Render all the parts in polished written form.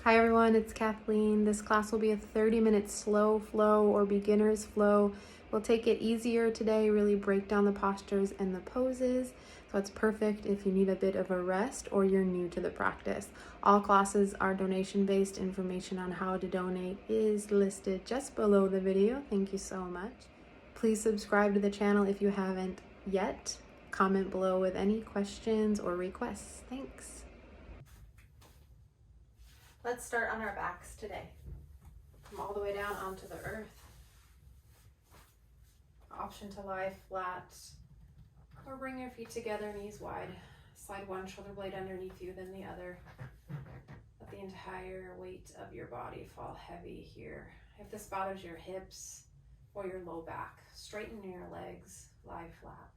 Hi everyone, it's Kathleen. This class will be a 30-minute slow flow or beginner's flow. We'll take it easier today, really break down the postures and the poses. So it's perfect if you need a bit of a rest or you're new to the practice. All classes are donation-based. Information on how to donate is listed just below the video. Thank you so much. Please subscribe to the channel if you haven't yet. Comment below with any questions or requests. Thanks. Let's start on our backs today. Come all the way down onto the earth. Option to lie flat or bring your feet together, knees wide. Slide one shoulder blade underneath you, then the other. Let the entire weight of your body fall heavy here. If this bothers your hips or your low back, straighten your legs, lie flat.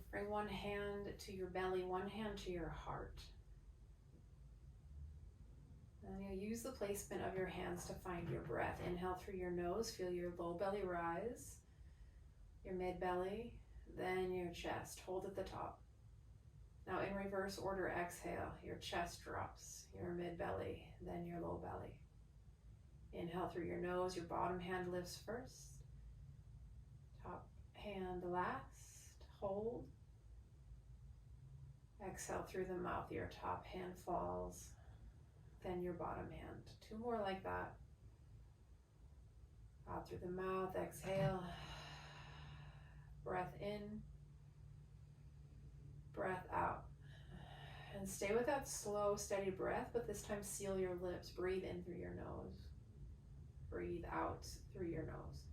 Bring one hand to your belly, one hand to your heart. And you'll use the placement of your hands to find your breath. Inhale through your nose, feel your low belly rise, your mid belly, then your chest. Hold at the top. Now in reverse order, exhale, your chest drops, your mid belly, then your low belly. Inhale through your nose, your bottom hand lifts first, top hand last, hold. Exhale through the mouth, your top hand falls, then your bottom hand. Two more like that. Out through the mouth, exhale. Breath in, breath out. And stay with that slow, steady breath, but this time seal your lips. Breathe in through your nose. Breathe out through your nose.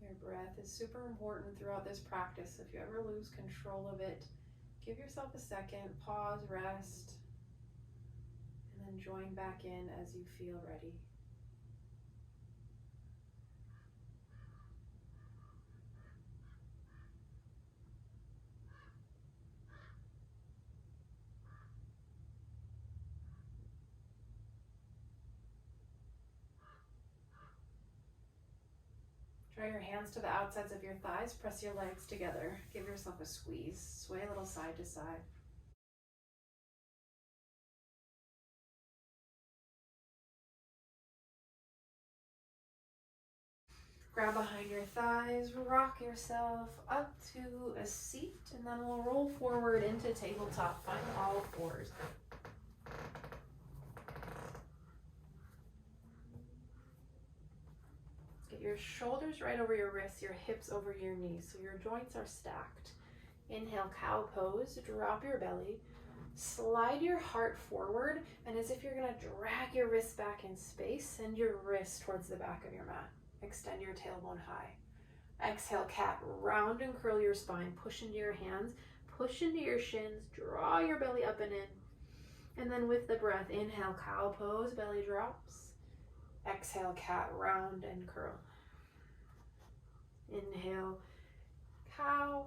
Your breath is super important throughout this practice. If you ever lose control of it, give yourself a second, pause, rest, and then join back in as you feel ready. Draw your hands to the outsides of your thighs, press your legs together, give yourself a squeeze, sway a little side to side. Grab behind your thighs, rock yourself up to a seat, and then we'll roll forward into tabletop. Find all fours. Get your shoulders right over your wrists, your hips over your knees, so your joints are stacked. Inhale, cow pose, drop your belly, slide your heart forward, and as if you're gonna drag your wrists back in space, send your wrist towards the back of your mat. Extend your tailbone high. Exhale, cat, round and curl your spine, push into your hands, push into your shins, draw your belly up and in. And then with the breath, inhale, cow pose, belly drops. Exhale, cat, round and curl. Inhale, cow.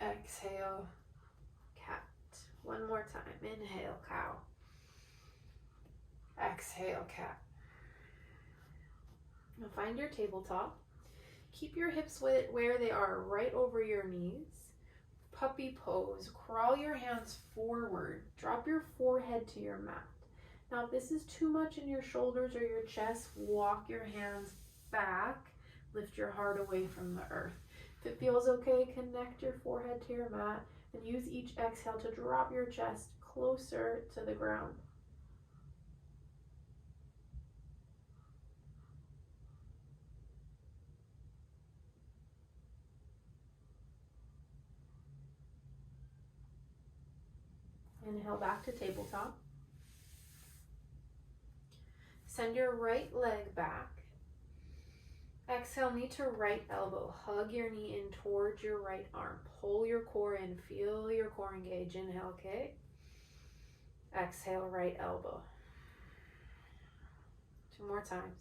Exhale, cat. One more time. Inhale, cow. Exhale, cat. Now find your tabletop. Keep your hips where they are, right over your knees. Puppy pose. Crawl your hands forward. Drop your forehead to your mat. Now if this is too much in your shoulders or your chest, walk your hands back. Lift your heart away from the earth. If it feels okay, connect your forehead to your mat and use each exhale to drop your chest closer to the ground. Inhale back to tabletop. Send your right leg back. Exhale, knee to right elbow. Hug your knee in towards your right arm. Pull your core in. Feel your core engage. Inhale, kick. Exhale, right elbow. Two more times.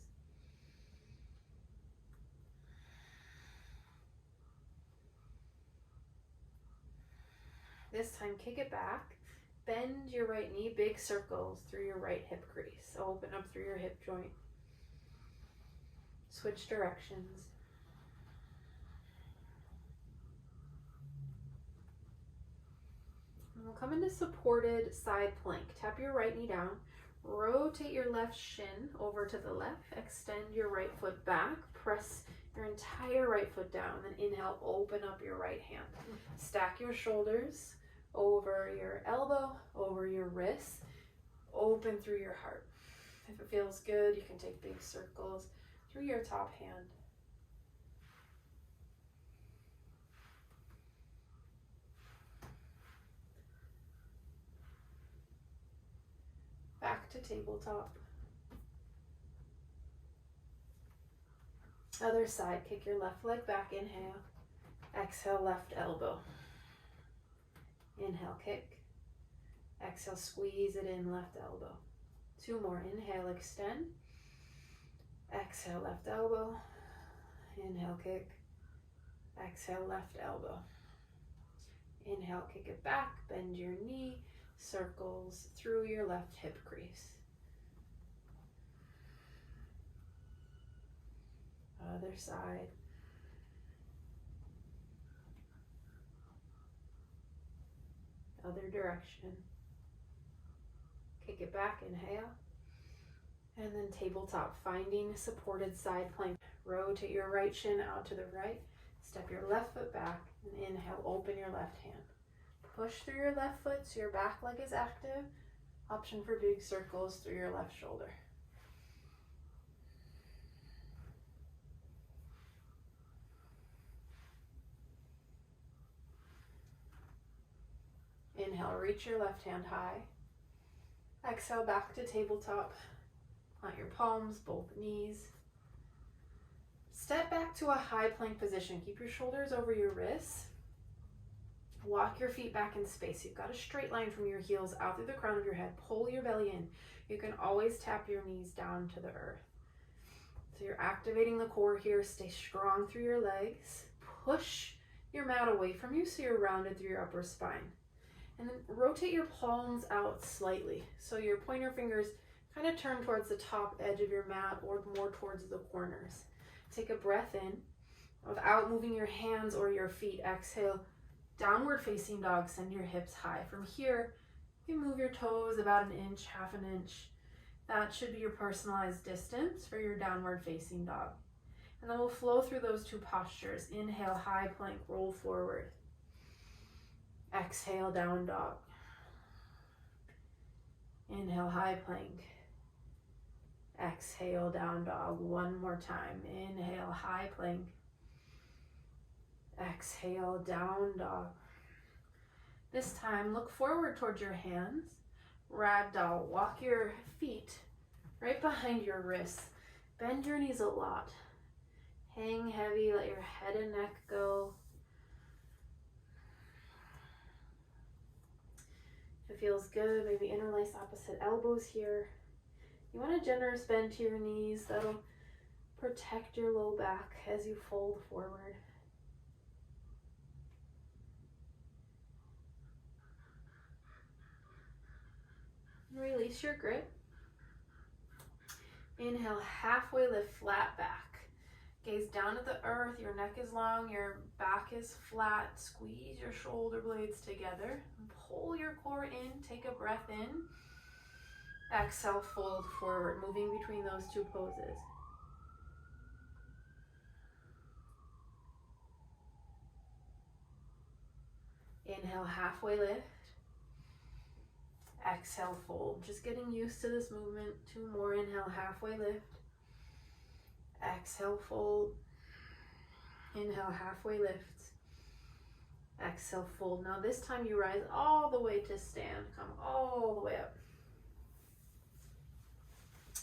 This time, kick it back. bend your right knee, big circles through your right hip crease. Open up through your hip joint. Switch directions. And we'll come into supported side plank. Tap your right knee down. Rotate your left shin over to the left. Extend your right foot back. Press your entire right foot down. Then inhale, open up your right hand. Stack your shoulders over your elbow, over your wrist. Open through your heart. If it feels good, you can take big circles through your top hand. Back to tabletop. Other side, kick your left leg back, inhale. Exhale, left elbow. Inhale, kick. Exhale, squeeze it in, left elbow. 2 more, inhale, extend. Exhale, left elbow. Inhale, kick. Exhale, left elbow. Inhale, kick it back, bend your knee, circles through your left hip crease. Other side. Other direction. Kick it back, inhale. And then tabletop, finding supported side plank. Rotate your right shin out to the right. Step your left foot back and inhale, open your left hand. Push through your left foot so your back leg is active. Option for big circles through your left shoulder. Inhale, reach your left hand high. Exhale, back to tabletop. Plant your palms, both knees. Step back to a high plank position. Keep your shoulders over your wrists. Walk your feet back in space. You've got a straight line from your heels out through the crown of your head. Pull your belly in. You can always tap your knees down to the earth. So you're activating the core here. Stay strong through your legs. Push your mat away from you so you're rounded through your upper spine. And then rotate your palms out slightly. So your pointer fingers kind of turn towards the top edge of your mat or more towards the corners. Take a breath in. Without moving your hands or your feet, exhale. Downward facing dog, send your hips high. From here, you can move your toes about an inch, half an inch. That should be your personalized distance for your downward facing dog. And then we'll flow through those 2 postures. Inhale, high plank, roll forward. Exhale, down dog. Inhale, high plank. Exhale, down dog. 1 more time. Inhale, high plank. Exhale, down dog. This time, look forward towards your hands. Ragdoll, walk your feet right behind your wrists. Bend your knees a lot. Hang heavy, let your head and neck go. If it feels good, maybe interlace opposite elbows here. You want a generous bend to your knees. That'll protect your low back as you fold forward. Release your grip. Inhale, halfway lift, flat back. Gaze down at the earth, your neck is long, your back is flat. Squeeze your shoulder blades together. Pull your core in, take a breath in. Exhale, fold forward, moving between those 2 poses. Inhale, halfway lift. Exhale, fold. Just getting used to this movement. 2 more. Inhale, halfway lift. Exhale, fold. Inhale, halfway lift. Exhale, fold. Now this time you rise all the way to stand. Come all the way up.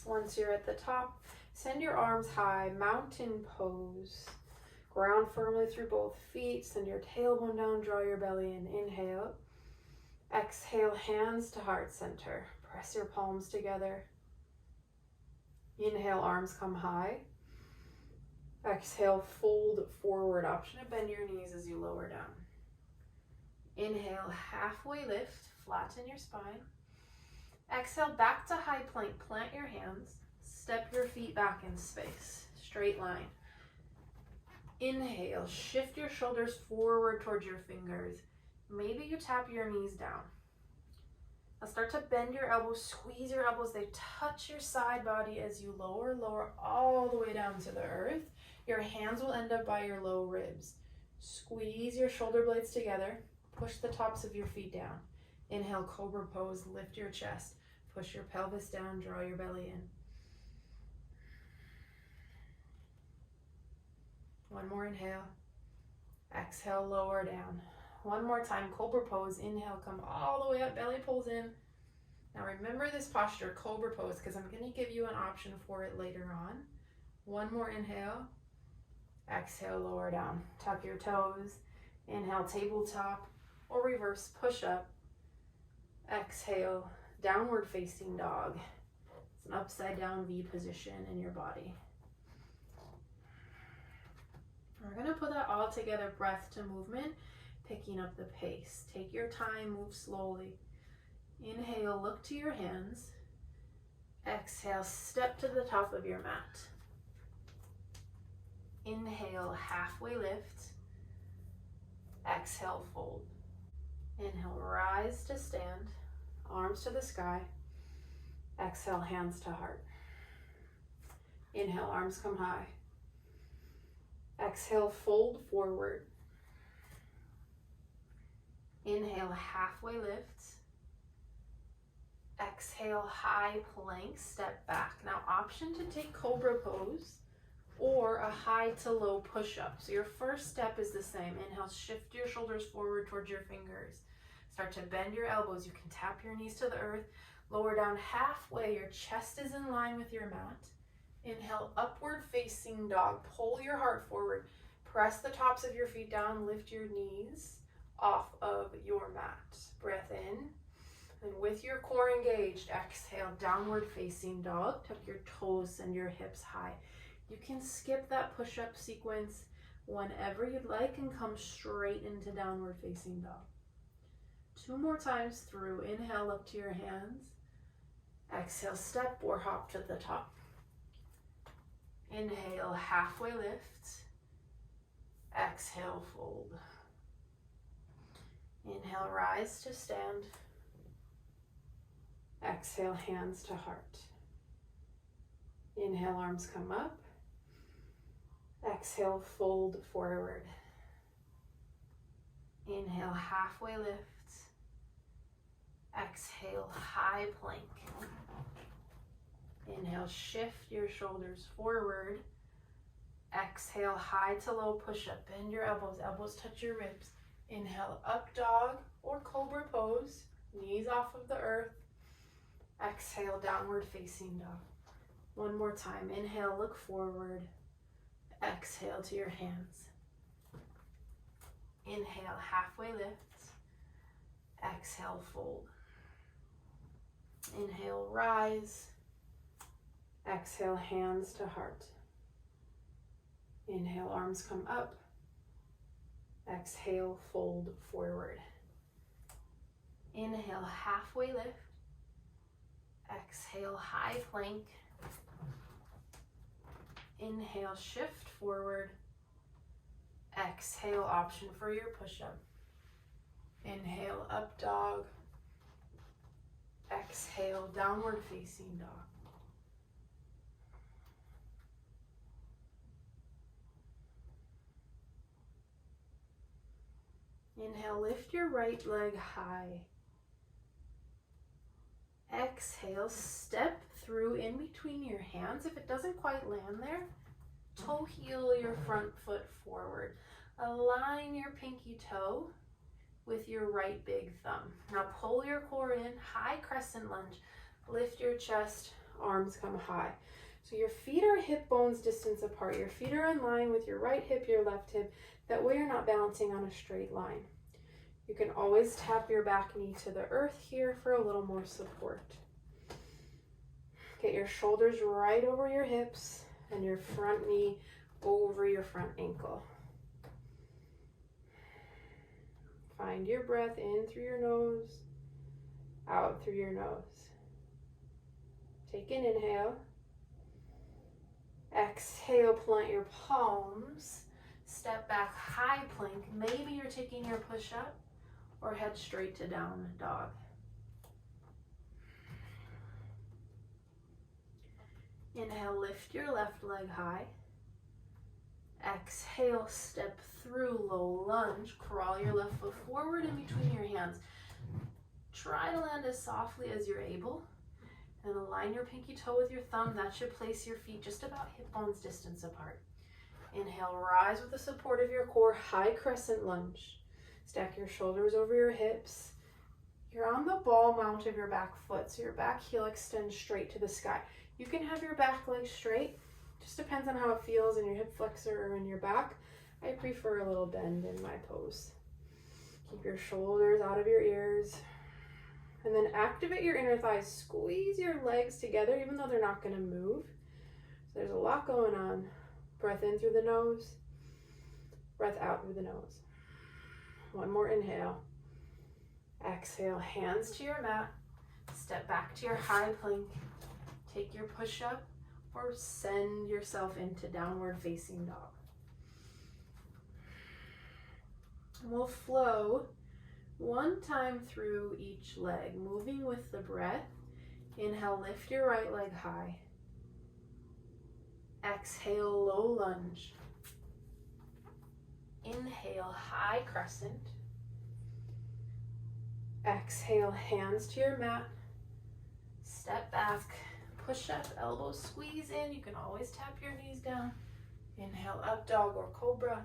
Once you're at the top, send your arms high, mountain pose. Ground firmly through both feet. Send your tailbone down, draw your belly in. Inhale. Exhale, hands to heart center. Press your palms together. Inhale, arms come high. Exhale, fold forward. Option to bend your knees as you lower down. Inhale, halfway lift, flatten your spine. Exhale, back to high plank. Plant your hands. Step your feet back in space. Straight line. Inhale, shift your shoulders forward towards your fingers. Maybe you tap your knees down. Now start to bend your elbows, squeeze your elbows. They touch your side body as you lower all the way down to the earth. Your hands will end up by your low ribs. Squeeze your shoulder blades together. Push the tops of your feet down. Inhale, cobra pose, lift your chest. Push your pelvis down, draw your belly in. One more inhale. Exhale, lower down. One more time, cobra pose. Inhale, come all the way up, belly pulls in. Now remember this posture, cobra pose, because I'm going to give you an option for it later on. One more inhale. Exhale, lower down. Tuck your toes. Inhale, tabletop or reverse push up. Exhale, downward facing dog. It's an upside down V position in your body. We're going to put that all together, breath to movement, picking up the pace. Take your time, move slowly. Inhale, look to your hands. Exhale, step to the top of your mat. Inhale, halfway lift. Exhale, fold. Inhale, rise to stand, arms to the sky. Exhale, hands to heart. Inhale, arms come high. Exhale, fold forward. Inhale, halfway lift. Exhale, high plank, step back. Now option to take cobra pose or a high to low push-up. So your first step is the same. Inhale, shift your shoulders forward towards your fingers. Start to bend your elbows. You can tap your knees to the earth. Lower down halfway. Your chest is in line with your mat. Inhale, upward facing dog. Pull your heart forward. Press the tops of your feet down. Lift your knees off of your mat. Breath in. And with your core engaged, exhale, downward facing dog. Tuck your toes, send your hips high. You can skip that push-up sequence whenever you'd like and come straight into downward facing dog. 2 more times through. Inhale, up to your hands. Exhale, step or hop to the top. Inhale, halfway lift. Exhale, fold. Inhale, rise to stand. Exhale, hands to heart. Inhale, arms come up. Exhale, fold forward. Inhale, halfway lift. Exhale, high plank. Inhale, shift your shoulders forward. Exhale, high to low push-up. Bend your elbows. Elbows touch your ribs. Inhale, up dog or cobra pose. Knees off of the earth. Exhale, downward facing dog. One more time. Inhale, look forward. Exhale to your hands. Inhale, halfway lift. Exhale, fold. Inhale, rise. Exhale, hands to heart. Inhale, arms come up. Exhale, fold forward. Inhale, halfway lift. Exhale, high plank. Inhale, shift forward. Exhale, option for your push-up. Inhale, up dog. Exhale, downward facing dog. Inhale, lift your right leg high. Exhale, step through in between your hands. If it doesn't quite land there, toe heel your front foot forward. Align your pinky toe with your right big thumb. Now pull your core in, high crescent lunge. Lift your chest, arms come high. So your feet are hip bones distance apart. Your feet are in line with your right hip, your left hip. That way you're not balancing on a straight line. You can always tap your back knee to the earth here for a little more support. Get your shoulders right over your hips and your front knee over your front ankle. Find your breath in through your nose out through your nose. Take an inhale. Exhale, plant your palms. Step back, high plank. Maybe you're taking your push-up or head straight to down dog. Inhale, lift your left leg high. Exhale, step through low lunge. Crawl your left foot forward in between your hands. Try to land as softly as you're able. And align your pinky toe with your thumb. That should place your feet just about hip bones distance apart. Inhale, rise with the support of your core, high crescent lunge. Stack your shoulders over your hips. You're on the ball mount of your back foot, so your back heel extends straight to the sky. You can have your back leg straight, just depends on how it feels in your hip flexor or in your back. I prefer a little bend in my pose. Keep your shoulders out of your ears. And then activate your inner thighs. Squeeze your legs together, even though they're not going to move. So there's a lot going on. Breath in through the nose. Breath out through the nose. One more inhale. Exhale, hands to your mat. Step back to your high plank. Take your push-up or send yourself into downward facing dog. And we'll flow one time through each leg, moving with the breath. Inhale, lift your right leg high. Exhale, low lunge. Inhale, high crescent. Exhale, hands to your mat. Step back, push up, elbows squeeze in. You can always tap your knees down. Inhale, up dog or cobra.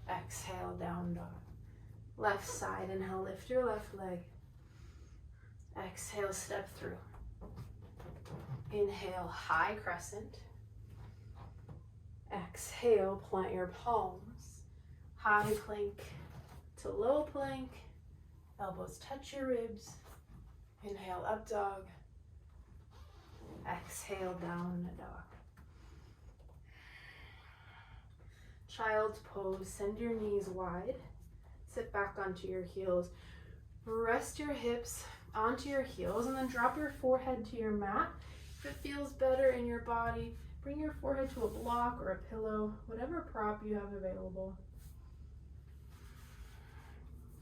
Exhale, down dog. Left side, inhale, lift your left leg. Exhale, step through. Inhale, high crescent. Exhale, plant your palms. High plank to low plank. Elbows touch your ribs. Inhale, up dog. Exhale, down dog. Child's pose, send your knees wide. Sit back onto your heels. Rest your hips onto your heels and then drop your forehead to your mat. If it feels better in your body, bring your forehead to a block or a pillow, whatever prop you have available.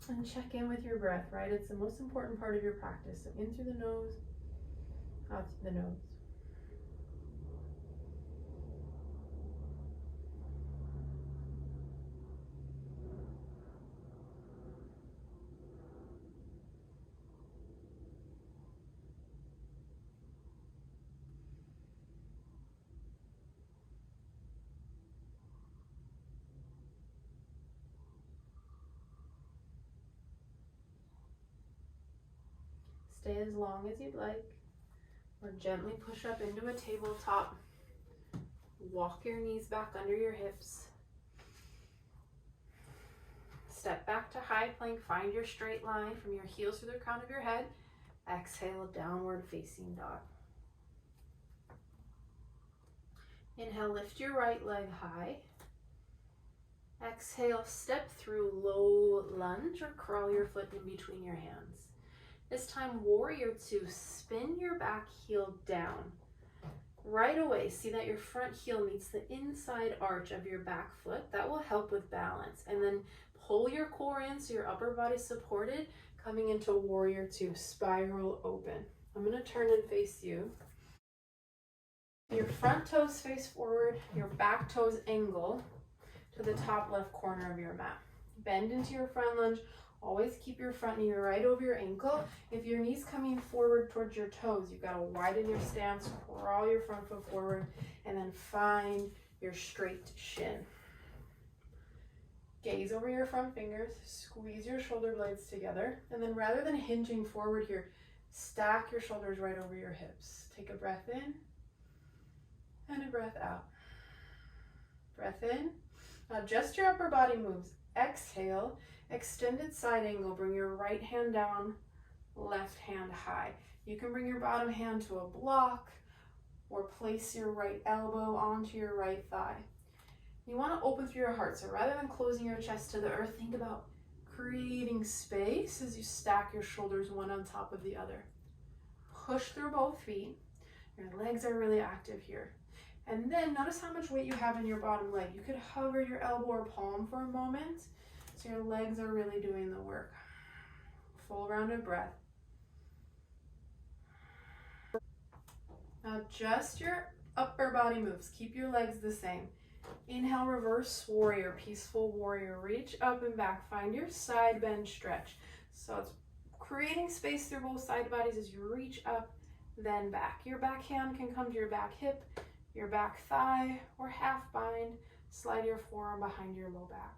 And check in with your breath, right? It's the most important part of your practice. So in through the nose, out through the nose. Stay as long as you'd like, or gently push up into a tabletop. Walk your knees back under your hips. Step back to high plank, find your straight line from your heels to the crown of your head. Exhale, downward facing dog. Inhale, lift your right leg high. Exhale, step through low lunge or crawl your foot in between your hands. This time, warrior two, spin your back heel down. Right away, see that your front heel meets the inside arch of your back foot. That will help with balance. And then pull your core in so your upper body's supported, coming into warrior two, spiral open. I'm gonna turn and face you. Your front toes face forward, your back toes angle to the top left corner of your mat. Bend into your front lunge. Always keep your front knee right over your ankle. If your knee's coming forward towards your toes, you've got to widen your stance, crawl your front foot forward, and then find your straight shin. Gaze over your front fingers, squeeze your shoulder blades together, and then rather than hinging forward here, stack your shoulders right over your hips. Take a breath in and a breath out. Breath in. Now just your upper body moves. Exhale. Extended side angle, bring your right hand down, left hand high. You can bring your bottom hand to a block or place your right elbow onto your right thigh. You want to open through your heart, so rather than closing your chest to the earth, think about creating space as you stack your shoulders one on top of the other. Push through both feet. Your legs are really active here. And then notice how much weight you have in your bottom leg. You could hover your elbow or palm for a moment so your legs are really doing the work. Full round of breath. Now just your upper body moves. Keep your legs the same. Inhale, reverse warrior, peaceful warrior. Reach up and back. Find your side bend stretch. So it's creating space through both side bodies as you reach up, then back. Your back hand can come to your back hip, your back thigh, or half bind. Slide your forearm behind your low back.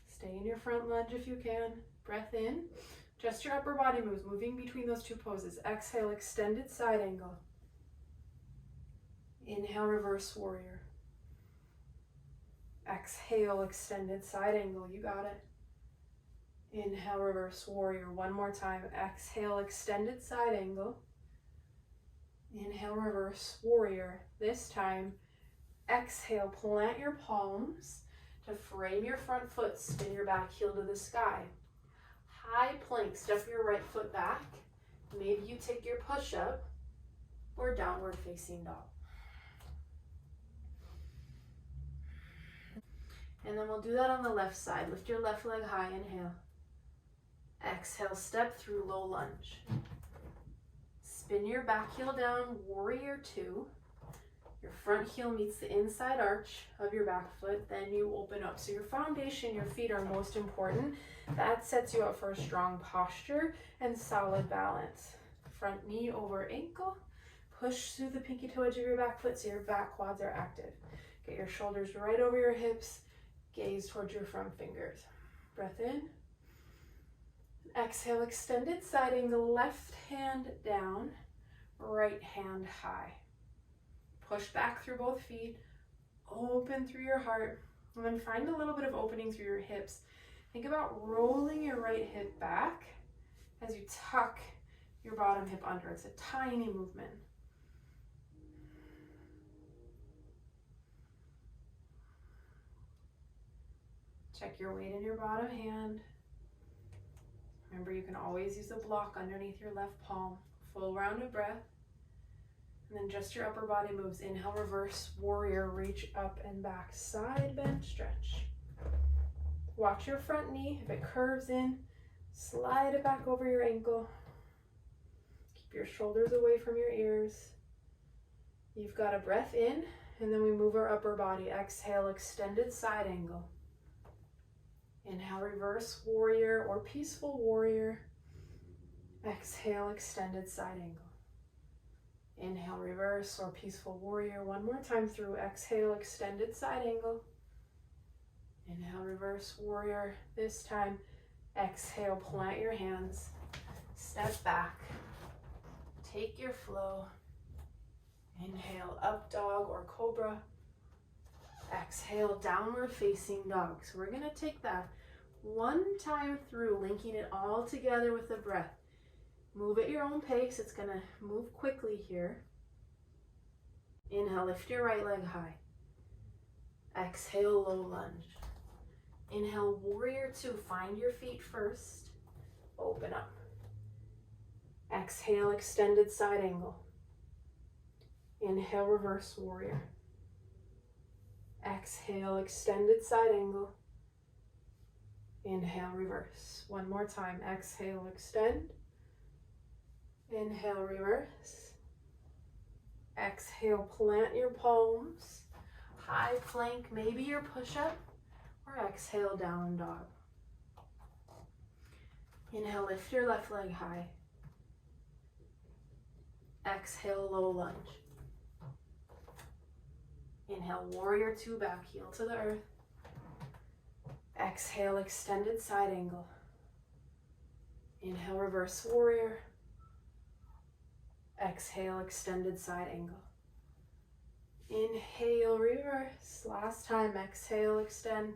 Stay in your front lunge if you can. Breath in. Just your upper body moves, moving between those two poses. Exhale, extended side angle. Inhale, reverse warrior. Exhale, extended side angle. You got it. Inhale, reverse warrior. One more time. Exhale, extended side angle. Inhale, reverse warrior. This time, exhale, plant your palms to frame your front foot. Spin your back heel to the sky. High plank. Step your right foot back. Maybe you take your push-up or downward facing dog. And then we'll do that on the left side. Lift your left leg high, inhale. Exhale, step through low lunge. Spin your back heel down, warrior two. Your front heel meets the inside arch of your back foot, then you open up. So your foundation, your feet are most important. That sets you up for a strong posture and solid balance. Front knee over ankle. Push through the pinky toe edge of your back foot so your back quads are active. Get your shoulders right over your hips. Gaze towards your front fingers. Breath in. Exhale, extended side angle, left hand down, right hand high. Push back through both feet, open through your heart, and then find a little bit of opening through your hips. Think about rolling your right hip back as you tuck your bottom hip under. It's a tiny movement. Check your weight in your bottom hand. Remember, you can always use a block underneath your left palm. Full round of breath. And then just your upper body moves. Inhale, reverse warrior, reach up and back. Side bend, stretch. Watch your front knee. If it curves in, slide it back over your ankle. Keep your shoulders away from your ears. You've got a breath in, and then we move our upper body. Exhale, extended side angle. Inhale, reverse warrior or peaceful warrior. Exhale, extended side angle. Inhale, reverse or peaceful warrior. One more time through. Exhale, extended side angle. Inhale, reverse warrior. This time, exhale, plant your hands. Step back. Take your flow. Inhale, up dog or cobra. Exhale, downward facing dog. So we're gonna take that one time through, linking it all together with the breath. Move at your own pace. It's gonna move quickly here. Inhale, lift your right leg high. Exhale, low lunge. Inhale, warrior two. Find your feet first. Open up. Exhale, extended side angle. Inhale, reverse warrior. Exhale, extended side angle. Inhale, reverse. One more time. Exhale, extend. Inhale, reverse. Exhale, plant your palms. High plank, maybe your push-up, or exhale, down dog. Inhale, lift your left leg high. Exhale, low lunge. Inhale, warrior two, back heel to the earth. Exhale, extended side angle. Inhale, reverse warrior. Exhale, extended side angle. Inhale, reverse. Last time, exhale, extend.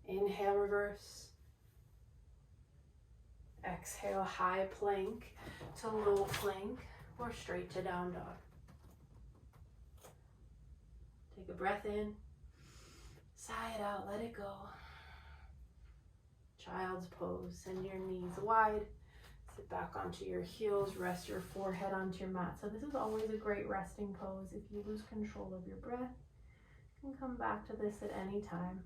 Inhale, reverse. Exhale, high plank to low plank or straight to down dog. Take a breath in, sigh it out, let it go. child's pose. Send your knees wide. Sit back onto your heels. Rest your forehead onto your mat. So this is always a great resting pose. If you lose control of your breath, you can come back to this at any time.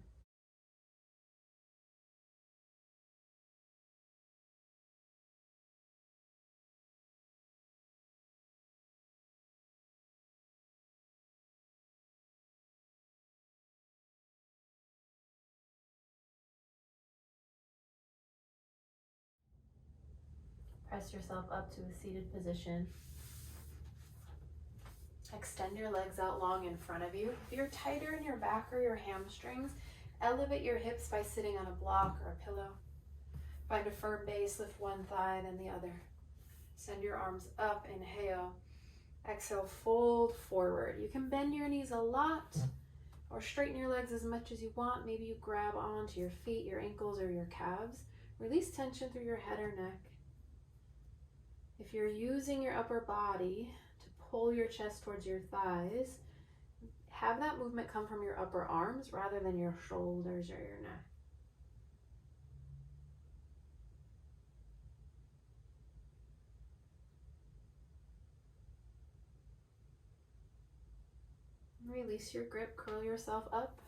Press yourself up to a seated position. Extend your legs out long in front of you. If you're tighter in your back or your hamstrings, elevate your hips by sitting on a block or a pillow. Find a firm base, lift one thigh, then the other. Send your arms up, inhale. Exhale, fold forward. You can bend your knees a lot or straighten your legs as much as you want. Maybe you grab onto your feet, your ankles, or your calves. Release tension through your head or neck. If you're using your upper body to pull your chest towards your thighs, have that movement come from your upper arms rather than your shoulders or your neck. Release your grip, curl yourself up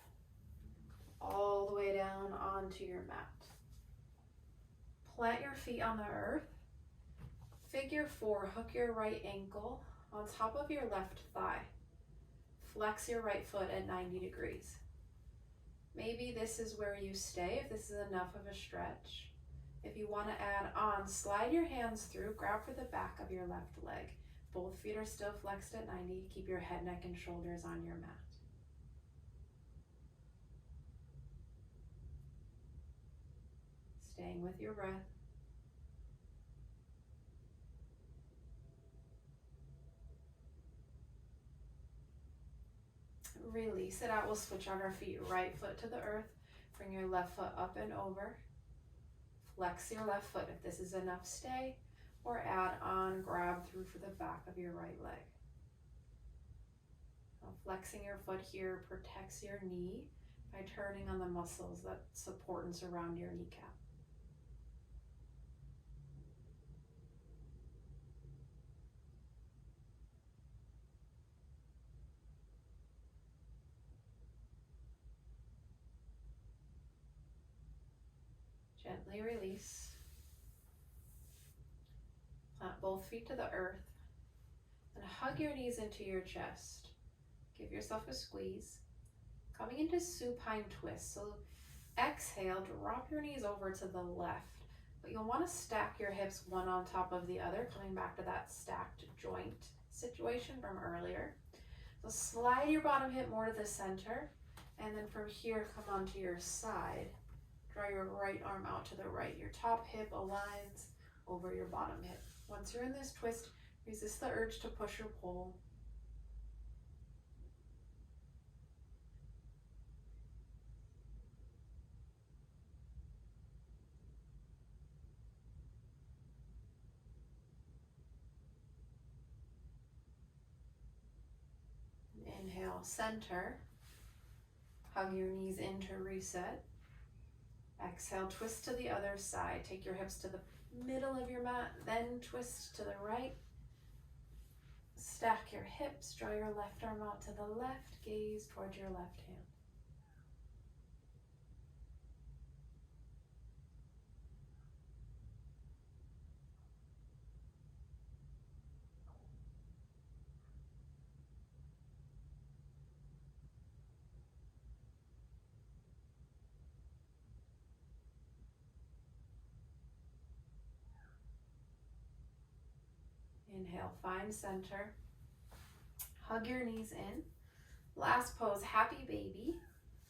all the way down onto your mat. Plant your feet on the earth. Figure 4, hook your right ankle on top of your left thigh. Flex your right foot at 90 degrees. Maybe this is where you stay if this is enough of a stretch. If you want to add on, slide your hands through, grab for the back of your left leg. Both feet are still flexed at 90. Keep your head, neck, and shoulders on your mat. Staying with your breath. Release it out. We'll switch on our feet. Right foot to the earth. Bring your left foot up and over. Flex your left foot. If this is enough, stay. Or add on, grab through for the back of your right leg. Now, flexing your foot here protects your knee by turning on the muscles that support and surround your kneecap. Gently release. Plant both feet to the earth and hug your knees into your chest. Give yourself a squeeze. Coming into supine twist. So exhale, drop your knees over to the left. But you'll want to stack your hips one on top of the other, coming back to that stacked joint situation from earlier. So slide your bottom hip more to the center, and then from here, come onto your side. Draw your right arm out to the right. Your top hip aligns over your bottom hip. Once you're in this twist, resist the urge to push or pull. Inhale, center. Hug your knees in to reset. Exhale, twist to the other side. Take your hips to the middle of your mat, then twist to the right. Stack your hips, draw your left arm out to the left, gaze towards your left hand. Inhale, find center. Hug your knees in. Last pose, happy baby.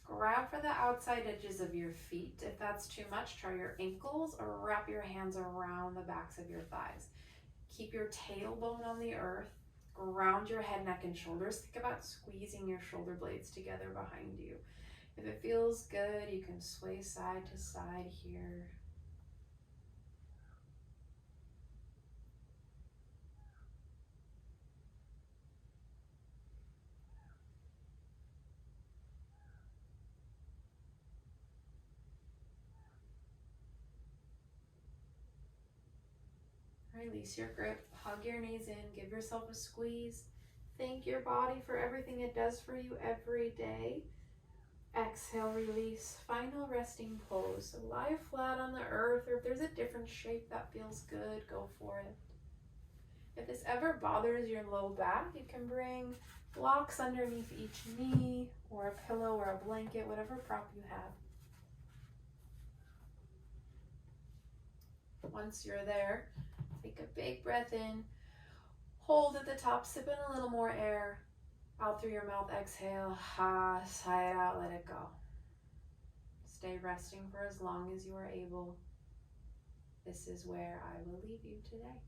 Grab for the outside edges of your feet. If that's too much, try your ankles or wrap your hands around the backs of your thighs. Keep your tailbone on the earth. Ground your head, neck, and shoulders. Think about squeezing your shoulder blades together behind you. If it feels good, you can sway side to side here. release your grip. Hug your knees in. Give yourself a squeeze. Thank your body for everything it does for you every day. Exhale, release. Final resting pose. So lie flat on the earth, or if there's a different shape that feels good, go for it. If this ever bothers your low back, you can bring blocks underneath each knee, or a pillow or a blanket, whatever prop you have. Once you're there, take a big breath in, hold at the top, sip in a little more air, out through your mouth, exhale, sigh it out, let it go. Stay resting for as long as you are able. This is where I will leave you today.